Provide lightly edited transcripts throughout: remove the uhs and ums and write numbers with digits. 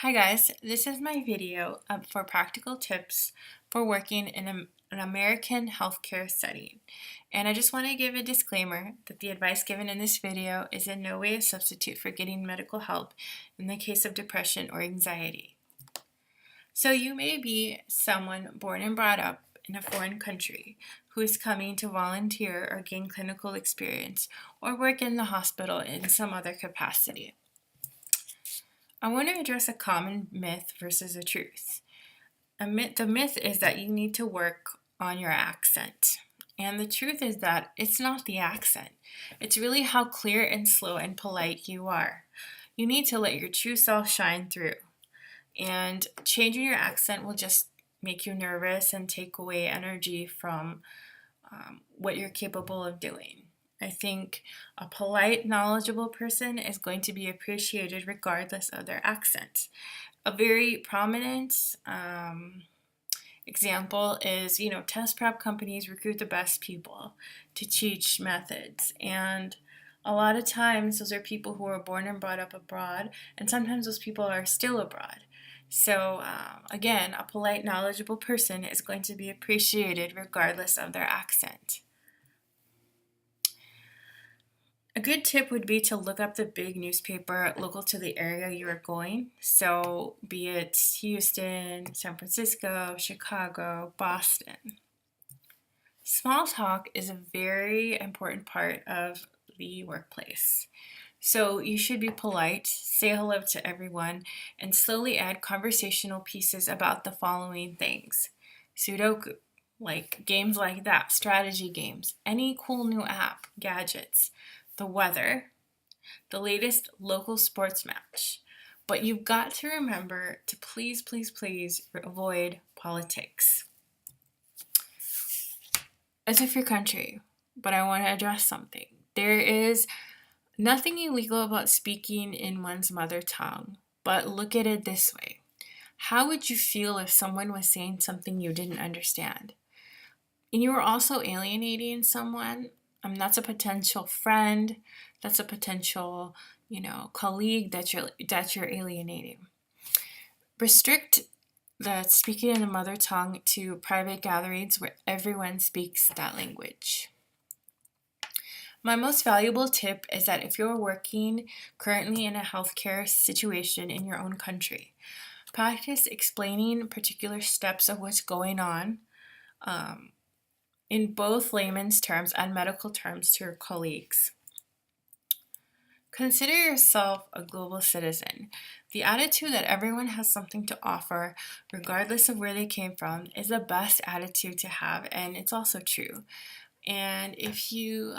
Hi guys, this is my video for practical tips for working in an American healthcare setting. And I just want to give a disclaimer that the advice given in this video is in no way a substitute for getting medical help in the case of depression or anxiety. So you may be someone born and brought up in a foreign country who is coming to volunteer or gain clinical experience or work in the hospital in some other capacity. I want to address a common myth versus a truth. The myth is that you need to work on your accent. And the truth is that it's not the accent. It's really how clear and slow and polite you are. You need to let your true self shine through. And changing your accent will just make you nervous and take away energy from what you're capable of doing. I think a polite, knowledgeable person is going to be appreciated regardless of their accent. A very prominent example is, test prep companies recruit the best people to teach methods. And a lot of times those are people who are born and brought up abroad, and sometimes those people are still abroad. So again, a polite, knowledgeable person is going to be appreciated regardless of their accent. A good tip would be to look up the big newspaper local to the area you are going. So be it Houston, San Francisco, Chicago, Boston. Small talk is a very important part of the workplace. So you should be polite, say hello to everyone, and slowly add conversational pieces about the following things. Sudoku, like games like that, strategy games, any cool new app, gadgets, the weather, the latest local sports match. But you've got to remember to please, please, please avoid politics. As if your country, but I want to address something. There is nothing illegal about speaking in one's mother tongue, but look at it this way. How would you feel if someone was saying something you didn't understand? And you were also alienating someone. That's a potential friend. That's a potential, colleague that you're alienating. Restrict the speaking in the mother tongue to private gatherings where everyone speaks that language. My most valuable tip is that if you're working currently in a healthcare situation in your own country, practice explaining particular steps of what's going on in both layman's terms and medical terms to your colleagues. Consider yourself a global citizen. The attitude that everyone has something to offer, regardless of where they came from, is the best attitude to have, and it's also true. And if you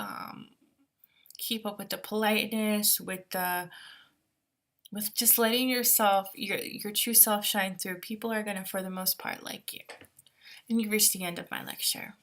keep up with the politeness, with just letting yourself, your true self shine through, people are going to, for the most part, like you. And you've reached the end of my lecture.